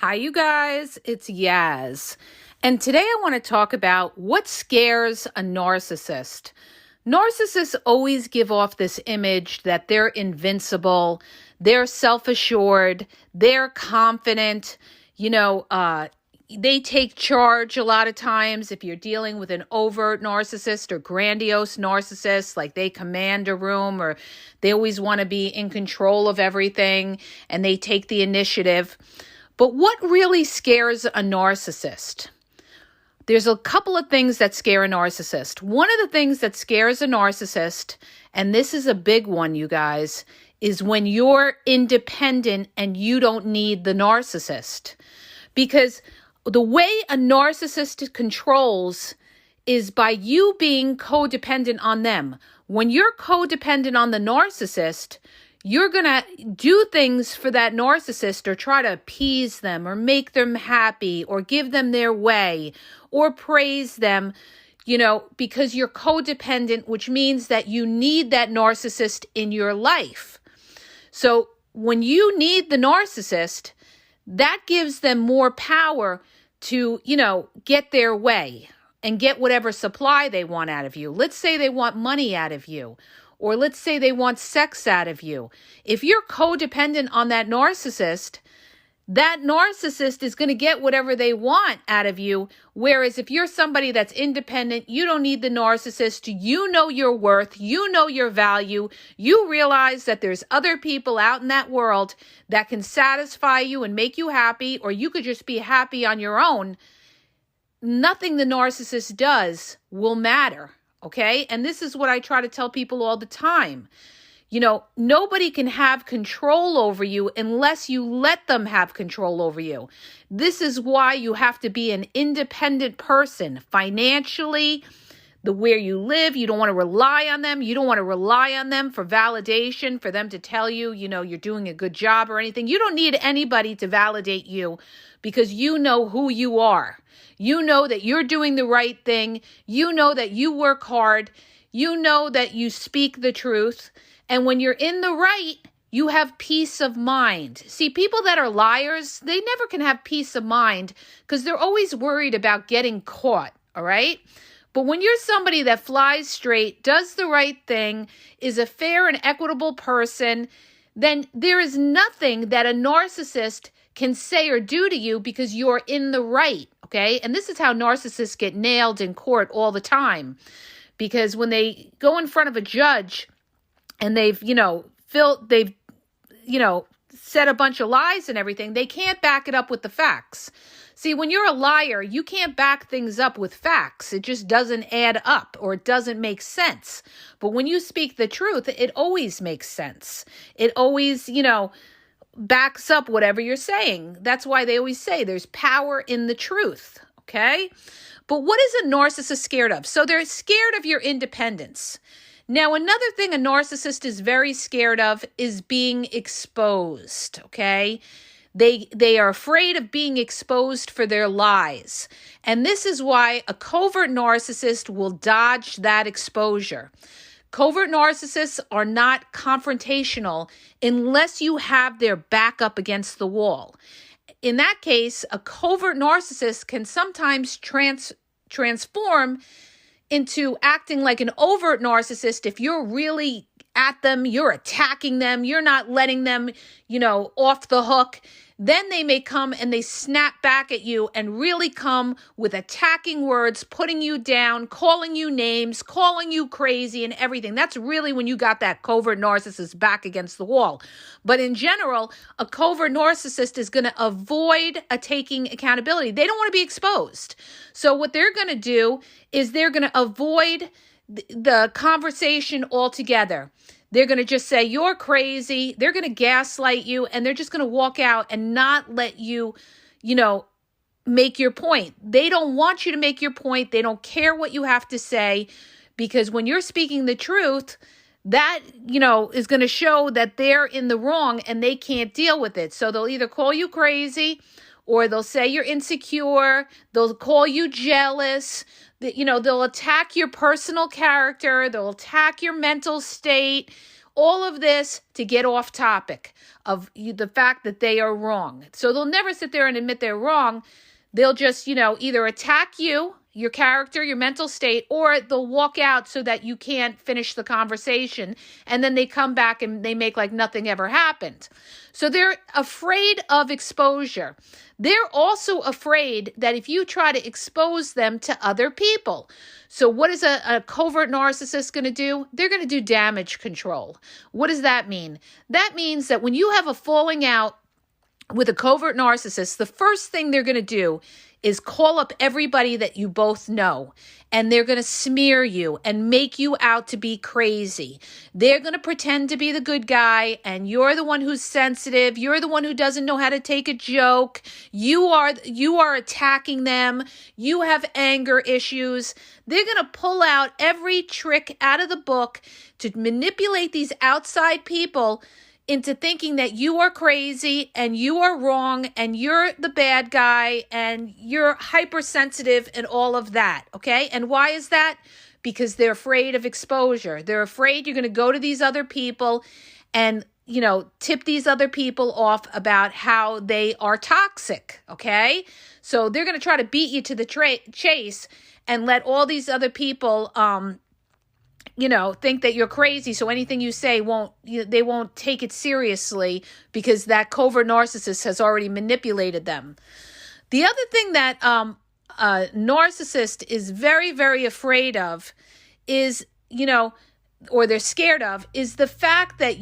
Hi, you guys. It's Yaz. And today I want to talk about what scares a narcissist. Narcissists always give off this image that they're invincible, they're self-assured, they're confident, they take charge a lot of times. If you're dealing with an overt narcissist or grandiose narcissist, like they command a room or they always want to be in control of everything and they take the initiative. But what really scares a narcissist? There's a couple of things that scare a narcissist. One of the things that scares a narcissist, and this is a big one, you guys, is when you're independent and you don't need the narcissist. Because the way a narcissist controls is by you being codependent on them. When you're codependent on the narcissist, you're going to do things for that narcissist or try to appease them or make them happy or give them their way or praise them, because you're codependent, which means that you need that narcissist in your life. So when you need the narcissist, that gives them more power to, get their way and get whatever supply they want out of you. Let's say they want money out of you. Or let's say they want sex out of you. If you're codependent on that narcissist is going to get whatever they want out of you. Whereas if you're somebody that's independent, you don't need the narcissist. You know your worth. You know your value. You realize that there's other people out in that world that can satisfy you and make you happy, or you could just be happy on your own. Nothing the narcissist does will matter. Okay? And this is what I try to tell people all the time. Nobody can have control over you unless you let them have control over you. This is why you have to be an independent person financially, where you live. You don't want to rely on them. You don't want to rely on them for validation, for them to tell you, you're doing a good job or anything. You don't need anybody to validate you because you know who you are. You know that you're doing the right thing. You know that you work hard. You know that you speak the truth. And when you're in the right, you have peace of mind. See, people that are liars, they never can have peace of mind because they're always worried about getting caught, all right? But when you're somebody that flies straight, does the right thing, is a fair and equitable person, then there is nothing that a narcissist can say or do to you because you're in the right, okay? And this is how narcissists get nailed in court all the time. Because when they go in front of a judge and they've said a bunch of lies and everything, they can't back it up with the facts. See, when you're a liar, you can't back things up with facts. It just doesn't add up or it doesn't make sense. But when you speak the truth, it always makes sense. It always, backs up whatever you're saying. That's why they always say there's power in the truth, okay? But what is a narcissist scared of? So they're scared of your independence. Now, another thing a narcissist is very scared of is being exposed, okay? They are afraid of being exposed for their lies. And this is why a covert narcissist will dodge that exposure. Covert narcissists are not confrontational unless you have their back up against the wall. In that case, a covert narcissist can sometimes transform into acting like an overt narcissist. If you're really at them, you're attacking them, you're not letting them, off the hook, then they may come and they snap back at you and really come with attacking words, putting you down, calling you names, calling you crazy and everything. That's really when you got that covert narcissist back against the wall. But in general, a covert narcissist is going to avoid taking accountability. They don't want to be exposed. So what they're going to do is they're going to avoid the conversation altogether. They're going to just say, you're crazy. They're going to gaslight you, and they're just going to walk out and not let you, make your point. They don't want you to make your point. They don't care what you have to say, because when you're speaking the truth, that, is going to show that they're in the wrong and they can't deal with it. So they'll either call you crazy, or they'll say you're insecure. They'll call you jealous. They'll attack your personal character. They'll attack your mental state. All of this to get off topic of the fact that they are wrong. So they'll never sit there and admit they're wrong. They'll just, either attack you, your character, your mental state, or they'll walk out so that you can't finish the conversation. And then they come back and they make like nothing ever happened. So they're afraid of exposure. They're also afraid that if you try to expose them to other people. So what is a covert narcissist going to do? They're going to do damage control. What does that mean? That means that when you have a falling out with a covert narcissist, the first thing they're going to do is call up everybody that you both know, and they're going to smear you and make you out to be crazy. They're going to pretend to be the good guy, and you're the one who's sensitive. You're the one who doesn't know how to take a joke. You are attacking them. You have anger issues. They're going to pull out every trick out of the book to manipulate these outside people into thinking that you are crazy and you are wrong and you're the bad guy and you're hypersensitive and all of that, okay? And why is that? Because they're afraid of exposure. They're afraid you're going to go to these other people and, tip these other people off about how they are toxic, okay? So they're going to try to beat you to the chase and let all these other people think that you're crazy. So anything you say they won't take it seriously because that covert narcissist has already manipulated them. The other thing that a narcissist is very, very afraid of is, or they're scared of, is the fact that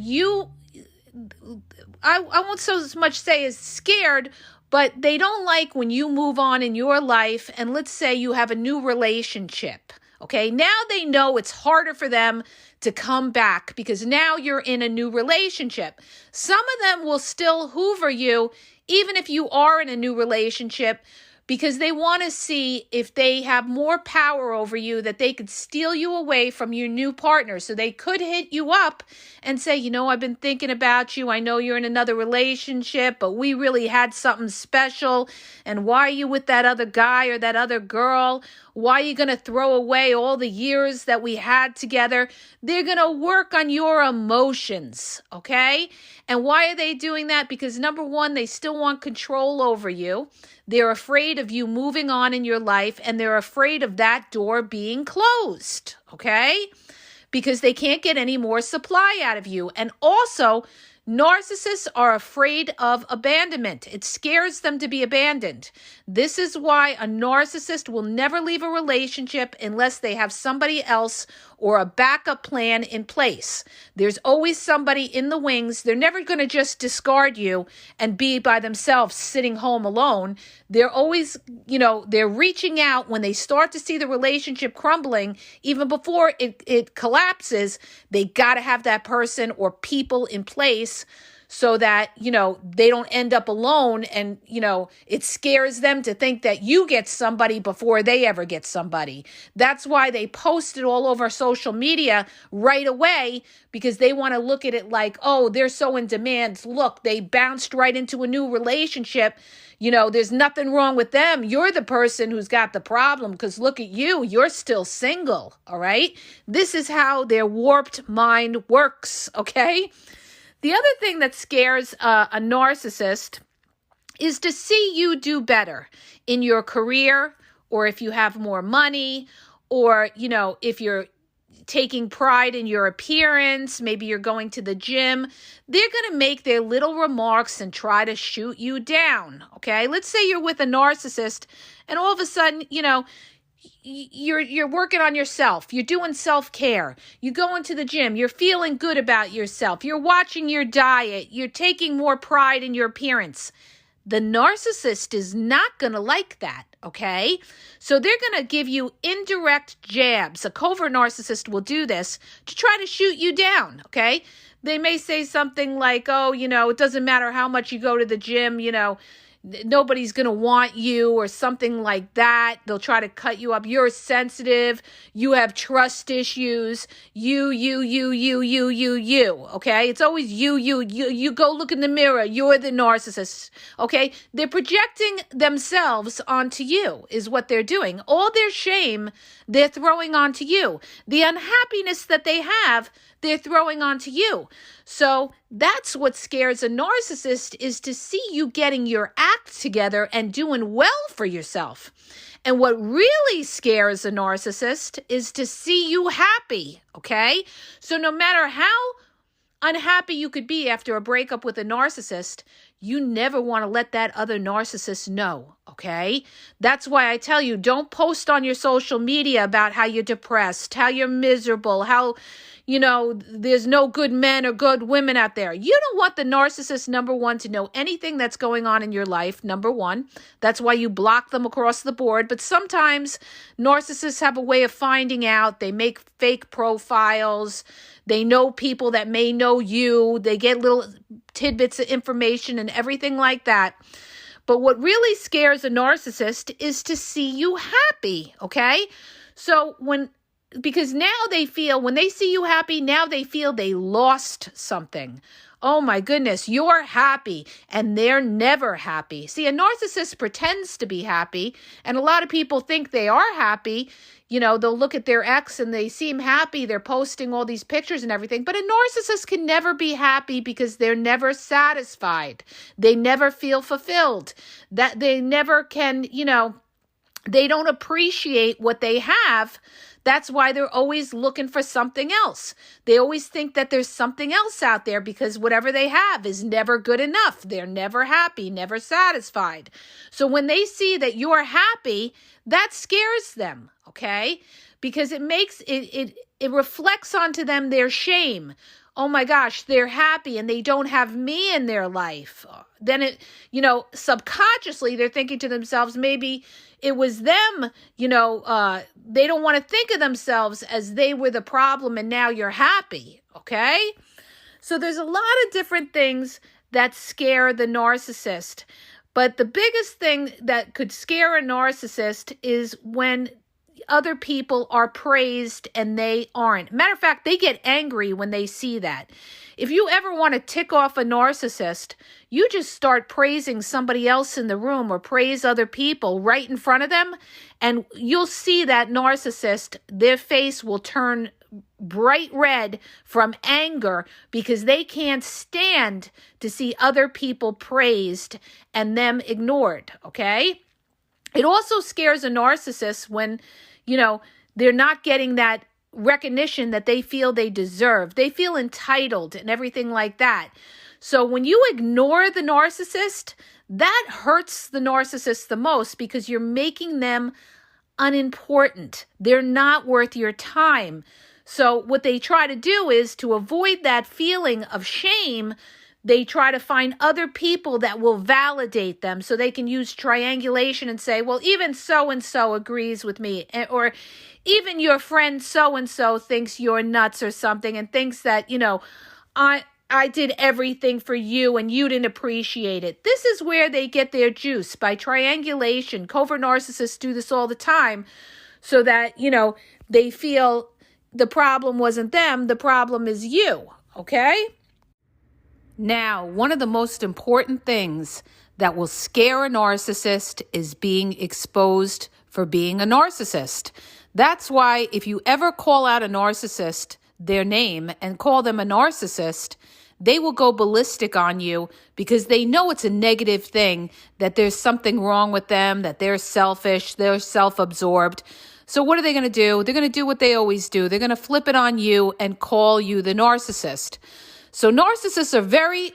I won't so much say is scared, but they don't like when you move on in your life and let's say you have a new relationship. Okay, now they know it's harder for them to come back because now you're in a new relationship. Some of them will still hoover you even if you are in a new relationship because they want to see if they have more power over you that they could steal you away from your new partner. So they could hit you up and say, I've been thinking about you. I know you're in another relationship, but we really had something special. And why are you with that other guy or that other girl? Why are you going to throw away all the years that we had together? They're going to work on your emotions, okay? And why are they doing that? Because number one, they still want control over you. They're afraid of you moving on in your life, and they're afraid of that door being closed, okay? Because they can't get any more supply out of you. And also, narcissists are afraid of abandonment. It scares them to be abandoned. This is why a narcissist will never leave a relationship unless they have somebody else or a backup plan in place. There's always somebody in the wings. They're never going to just discard you and be by themselves sitting home alone. They're always, they're reaching out when they start to see the relationship crumbling. Even before it collapses, they got to have that person or people in place so that, they don't end up alone and, it scares them to think that you get somebody before they ever get somebody. That's why they post it all over social media right away because they want to look at it like, oh, they're so in demand. Look, they bounced right into a new relationship. There's nothing wrong with them. You're the person who's got the problem because look at you. You're still single, all right? This is how their warped mind works, okay? The other thing that scares a narcissist is to see you do better in your career or if you have more money or, if you're taking pride in your appearance, maybe you're going to the gym. They're going to make their little remarks and try to shoot you down, okay? Let's say you're with a narcissist and all of a sudden, you're working on yourself. You're doing self-care. You go into the gym. You're feeling good about yourself. You're watching your diet. You're taking more pride in your appearance. The narcissist is not going to like that, okay? So they're going to give you indirect jabs. A covert narcissist will do this to try to shoot you down, okay? They may say something like, oh, it doesn't matter how much you go to the gym, nobody's going to want you or something like that. They'll try to cut you up. You're sensitive. You have trust issues. You. Okay? It's always you. You go look in the mirror. You're the narcissist. Okay? They're projecting themselves onto you is what they're doing. All their shame, they're throwing onto you. The unhappiness that they have, they're throwing onto you. So that's what scares a narcissist, is to see you getting your act together and doing well for yourself. And what really scares a narcissist is to see you happy, okay? So no matter how unhappy you could be after a breakup with a narcissist, you never want to let that other narcissist know, okay? That's why I tell you, don't post on your social media about how you're depressed, how you're miserable, how, there's no good men or good women out there. You don't want the narcissist, number one, to know anything that's going on in your life, number one. That's why you block them across the board. But sometimes narcissists have a way of finding out. They make fake profiles. They know people that may know you. They get little tidbits of information and everything like that. But what really scares a narcissist is to see you happy, okay? Because now they feel, when they see you happy, now they feel they lost something. Oh my goodness, you're happy, and they're never happy. See, a narcissist pretends to be happy, and a lot of people think they are happy. They'll look at their ex and they seem happy. They're posting all these pictures and everything. But a narcissist can never be happy because they're never satisfied. They never feel fulfilled. That they never can, they don't appreciate what they have. That's why they're always looking for something else. They always think that there's something else out there because whatever they have is never good enough. They're never happy, never satisfied. So when they see that you're happy, that scares them, okay? Because it reflects onto them their shame. Oh my gosh, they're happy and they don't have me in their life. Then subconsciously they're thinking to themselves, maybe it was them, they don't want to think of themselves as they were the problem and now you're happy, okay? So there's a lot of different things that scare the narcissist. But the biggest thing that could scare a narcissist is when other people are praised and they aren't. Matter of fact, they get angry when they see that. If you ever want to tick off a narcissist, you just start praising somebody else in the room or praise other people right in front of them, and you'll see that narcissist, their face will turn bright red from anger because they can't stand to see other people praised and them ignored, okay? It also scares a narcissist when, they're not getting that recognition that they feel they deserve. They feel entitled and everything like that. So when you ignore the narcissist, that hurts the narcissist the most because you're making them unimportant. They're not worth your time. So what they try to do is to avoid that feeling of shame, they try to find other people that will validate them so they can use triangulation and say, well, even so-and-so agrees with me, or even your friend so-and-so thinks you're nuts or something and thinks that, I did everything for you and you didn't appreciate it. This is where they get their juice, by triangulation. Covert narcissists do this all the time so that, they feel the problem wasn't them, the problem is you, okay? Now, one of the most important things that will scare a narcissist is being exposed for being a narcissist. That's why if you ever call out a narcissist their name and call them a narcissist, they will go ballistic on you because they know it's a negative thing, that there's something wrong with them, that they're selfish, they're self-absorbed. So what are they going to do? They're going to do what they always do. They're going to flip it on you and call you the narcissist. So narcissists are very,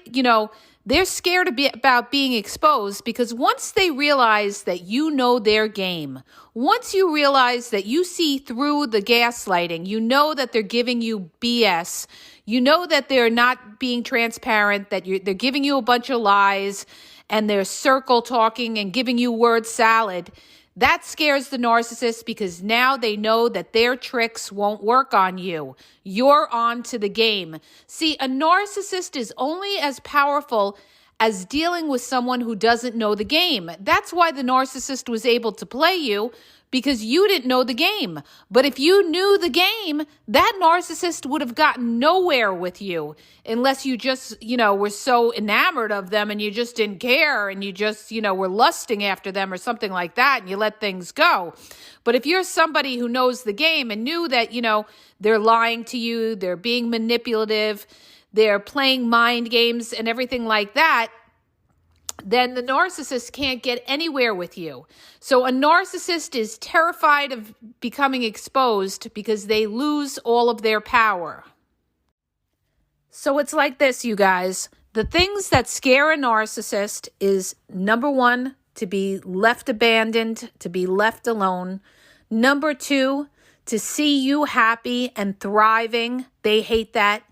they're scared about being exposed because once they realize that you know their game, once you realize that you see through the gaslighting, you know that they're giving you BS, you know that they're not being transparent, that they're giving you a bunch of lies and they're circle talking and giving you word salad. That scares the narcissist because now they know that their tricks won't work on you. You're on to the game. See, a narcissist is only as powerful as dealing with someone who doesn't know the game. That's why the narcissist was able to play you, because you didn't know the game. But if you knew the game, that narcissist would have gotten nowhere with you unless you just, were so enamored of them and you just didn't care and you just, were lusting after them or something like that and you let things go. But if you're somebody who knows the game and knew that, they're lying to you, they're being manipulative, they're playing mind games and everything like that, then the narcissist can't get anywhere with you. So a narcissist is terrified of becoming exposed because they lose all of their power. So it's like this, you guys. The things that scare a narcissist is, number one, to be left abandoned, to be left alone. Number two, to see you happy and thriving. They hate that.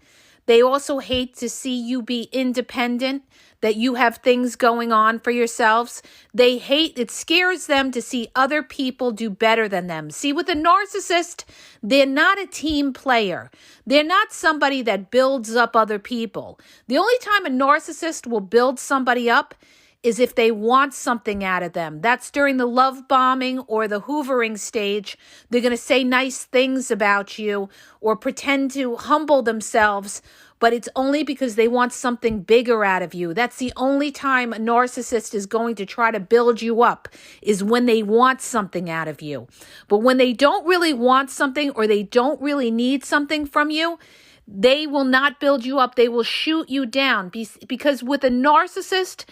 They also hate to see you be independent, that you have things going on for yourselves. It scares them to see other people do better than them. See, with a narcissist, they're not a team player. They're not somebody that builds up other people. The only time a narcissist will build somebody up is if they want something out of them. That's during the love bombing or the hoovering stage. They're going to say nice things about you or pretend to humble themselves, but it's only because they want something bigger out of you. That's the only time a narcissist is going to try to build you up, is when they want something out of you. But when they don't really want something or they don't really need something from you, they will not build you up. They will shoot you down, because with a narcissist,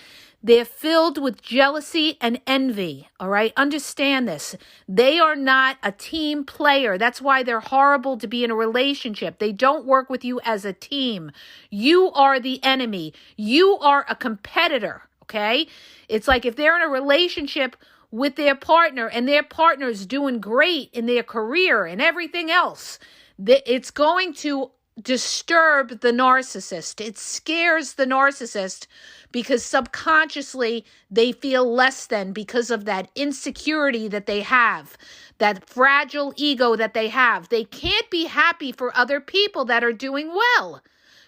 they're filled with jealousy and envy, all right? Understand this. They are not a team player. That's why they're horrible to be in a relationship. They don't work with you as a team. You are the enemy. You are a competitor, okay? It's like if they're in a relationship with their partner and their partner's doing great in their career and everything else, it's going to disturb the narcissist. It scares the narcissist because subconsciously they feel less than, because of that insecurity that they have, that fragile ego that they have. They can't be happy for other people that are doing well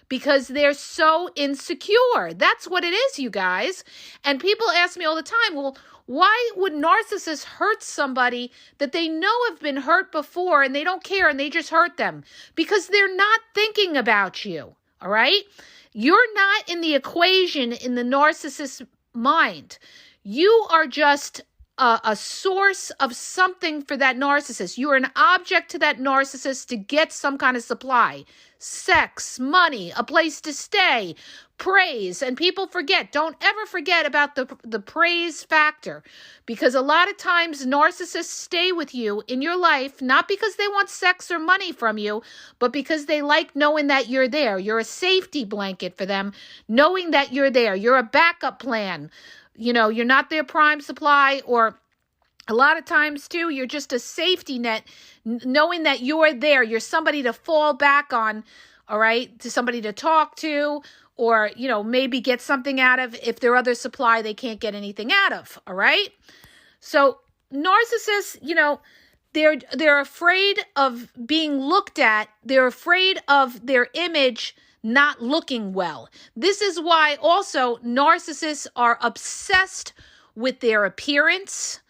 because they're so insecure. That's what it is, you guys. And people ask me all the time, well, why would narcissists hurt somebody that they know have been hurt before and they don't care and they just hurt them? Because they're not thinking about you, all right? You're not in the equation in the narcissist's mind. You are just a source of something for that narcissist. You are an object to that narcissist to get some kind of supply. Sex, money, a place to stay, praise. And people forget. Don't ever forget about the praise factor. Because a lot of times narcissists stay with you in your life, not because they want sex or money from you, but because they like knowing that you're there. You're a safety blanket for them, knowing that you're there. You're a backup plan. You're not their prime supply, or a lot of times too, you're just a safety net, knowing that you're there. You're somebody to fall back on, all right, to somebody to talk to, or, maybe get something out of if their other supply they can't get anything out of, all right? So narcissists, they're afraid of being looked at. They're afraid of their image not looking well. This is why also narcissists are obsessed with their appearance.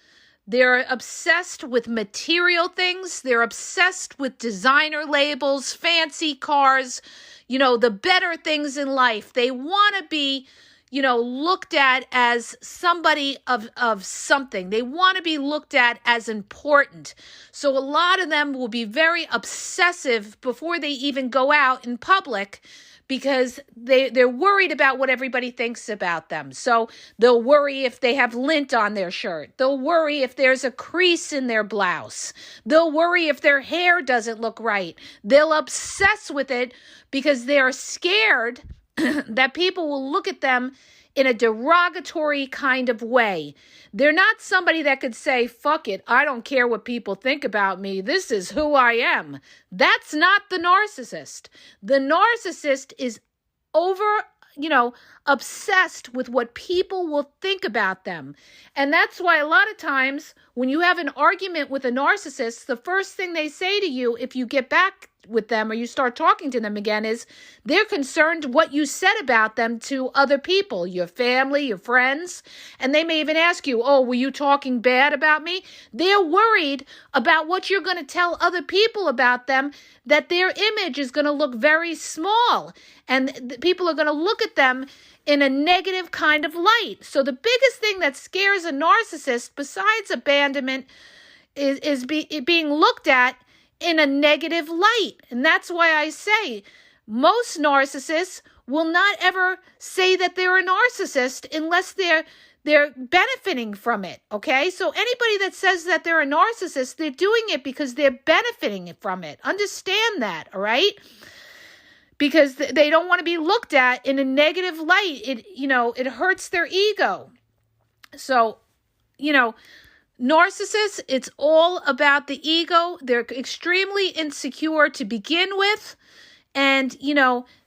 They're obsessed with material things. They're obsessed with designer labels, fancy cars, the better things in life. They want to be, looked at as somebody of something. They want to be looked at as important. So a lot of them will be very obsessive before they even go out in public, because they're worried about what everybody thinks about them. So they'll worry if they have lint on their shirt. They'll worry if there's a crease in their blouse. They'll worry if their hair doesn't look right. They'll obsess with it because they're scared that people will look at them in a derogatory kind of way. They're not somebody that could say, fuck it, I don't care what people think about me. This is who I am. That's not the narcissist. The narcissist is obsessed with what people will think about them. And that's why a lot of times when you have an argument with a narcissist, the first thing they say to you if you get back with them or you start talking to them again is they're concerned what you said about them to other people, your family, your friends, and they may even ask you, oh, were you talking bad about me? They're worried about what you're going to tell other people about them, that their image is going to look very small, and people are going to look at them in a negative kind of light. So the biggest thing that scares a narcissist, besides abandonment, is being looked at in a negative light. And that's why I say most narcissists will not ever say that they're a narcissist unless they're benefiting from it, okay? So anybody that says that they're a narcissist, they're doing it because they're benefiting from it. Understand that, all right? Because they don't want to be looked at in a negative light. It hurts their ego. So, narcissists, it's all about the ego. They're extremely insecure to begin with. And,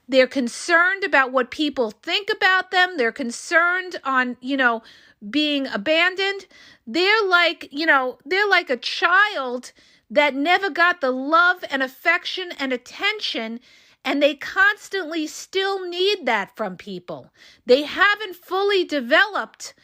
they're concerned about what people think about them. They're concerned on, being abandoned. They're like a child that never got the love and affection and attention, and they constantly still need that from people. They haven't fully developed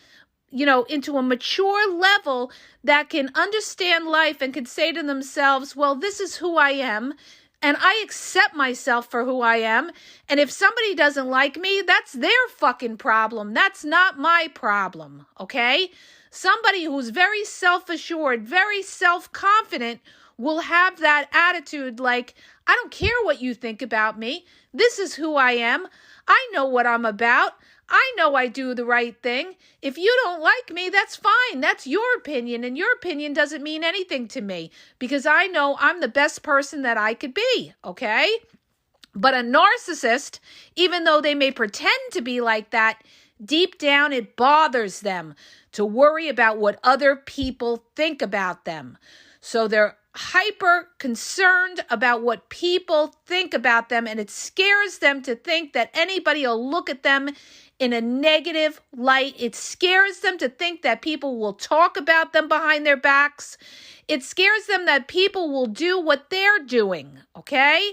into a mature level that can understand life and can say to themselves, well, this is who I am, and I accept myself for who I am, and if somebody doesn't like me, that's their fucking problem. That's not my problem, okay? Somebody who's very self-assured, very self-confident will have that attitude like, I don't care what you think about me. This is who I am. I know what I'm about. I know I do the right thing. If you don't like me, that's fine. That's your opinion, and your opinion doesn't mean anything to me because I know I'm the best person that I could be, okay? But a narcissist, even though they may pretend to be like that, deep down it bothers them to worry about what other people think about them. So they're hyper concerned about what people think about them, and it scares them to think that anybody will look at them in a negative light. It scares them to think that people will talk about them behind their backs. It scares them that people will do what they're doing, okay?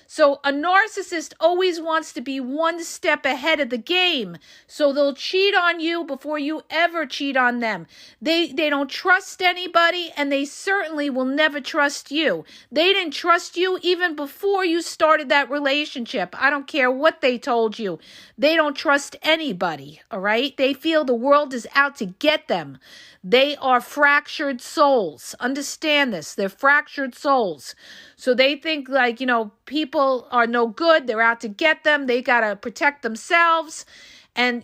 So a narcissist always wants to be one step ahead of the game. So they'll cheat on you before you ever cheat on them. They don't trust anybody, and they certainly will never trust you. They didn't trust you even before you started that relationship. I don't care what they told you. They don't trust anybody, all right? They feel the world is out to get them. They are fractured souls. Understand this. They're fractured souls. So they think people are no good. They're out to get them. They got to protect themselves. And,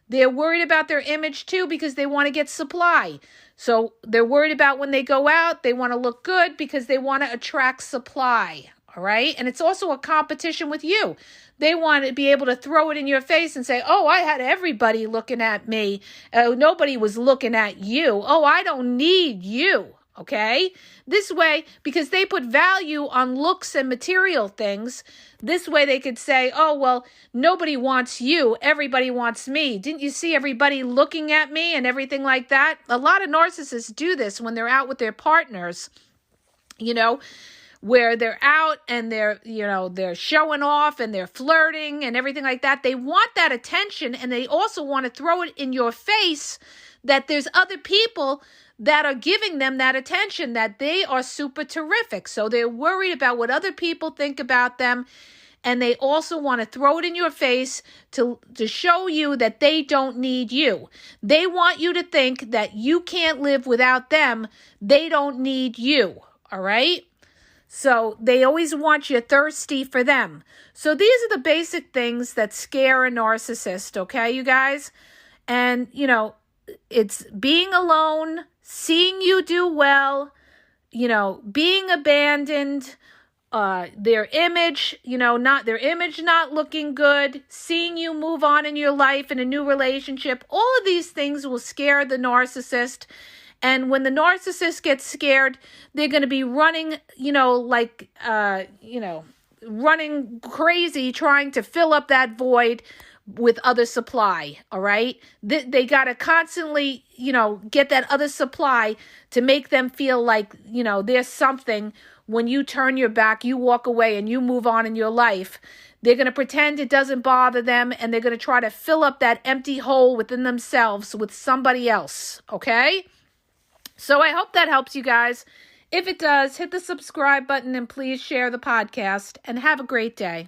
they're worried about their image too because they want to get supply. So they're worried about when they go out, they want to look good because they want to attract supply. All right. And it's also a competition with you. They want to be able to throw it in your face and say, oh, I had everybody looking at me. Nobody was looking at you. Oh, I don't need you. Okay. This way, because they put value on looks and material things, this way they could say, oh, well, nobody wants you. Everybody wants me. Didn't you see everybody looking at me and everything like that? A lot of narcissists do this when they're out with their partners, where they're out and they're showing off and they're flirting and everything like that. They want that attention, and they also want to throw it in your face that there's other people that are giving them that attention, that they are super terrific. So they're worried about what other people think about them, and they also want to throw it in your face to show you that they don't need you. They want you to think that you can't live without them. They don't need you, all right? So they always want you thirsty for them. So these are the basic things that scare a narcissist, okay, you guys? And, it's being alone, seeing you do well, being abandoned, their image not looking good, seeing you move on in your life in a new relationship. All of these things will scare the narcissist. And when the narcissist gets scared, they're going to be running, running crazy, trying to fill up that void with other supply, all right? They got to constantly, get that other supply to make them feel like, there's something. When you turn your back, you walk away and you move on in your life, they're going to pretend it doesn't bother them, and they're going to try to fill up that empty hole within themselves with somebody else, okay? So I hope that helps you guys. If it does, hit the subscribe button and please share the podcast, and have a great day.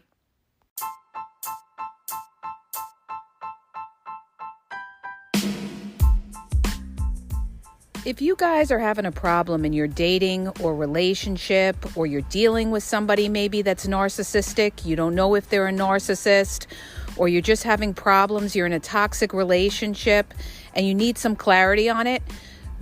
If you guys are having a problem in your dating or relationship, or you're dealing with somebody maybe that's narcissistic, you don't know if they're a narcissist, or you're just having problems, you're in a toxic relationship and you need some clarity on it,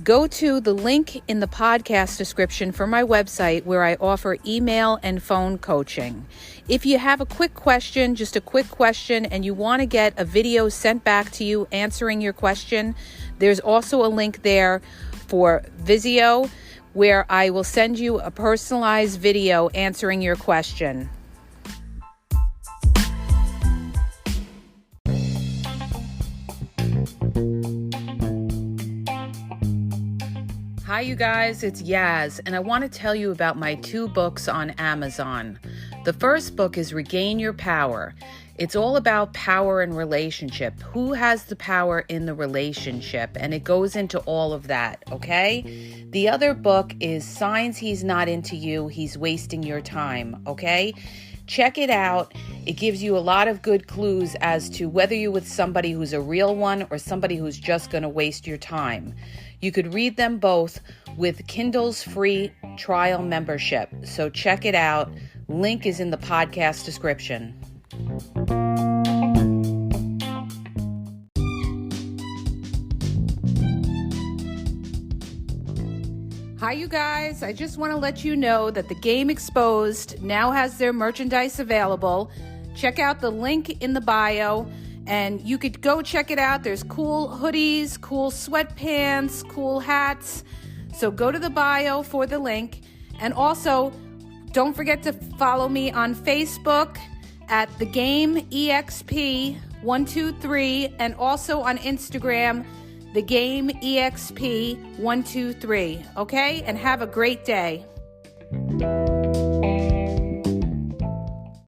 go to the link in the podcast description for my website where I offer email and phone coaching. If you have a quick question, just a quick question, and you want to get a video sent back to you answering your question, there's also a link there for Vizio where I will send you a personalized video answering your question. Hi, you guys, it's Yaz, and I want to tell you about my 2 books on Amazon. The first book is Regain Your Power. It's all about power and relationship. Who has the power in the relationship? And it goes into all of that, okay? The other book is Signs He's Not Into You, He's Wasting Your Time, okay? Check it out. It gives you a lot of good clues as to whether you're with somebody who's a real one or somebody who's just going to waste your time. You could read them both with Kindle's free trial membership. So check it out. Link is in the podcast description. Hi, you guys. I just want to let you know that the Game Exposed now has their merchandise available. Check out the link in the bio, and you could go check it out. There's cool hoodies, cool sweatpants, cool hats. So go to the bio for the link. And also, don't forget to follow me on Facebook at The Game EXP 123, and also on Instagram, The Game EXP 123. Okay? And have a great day.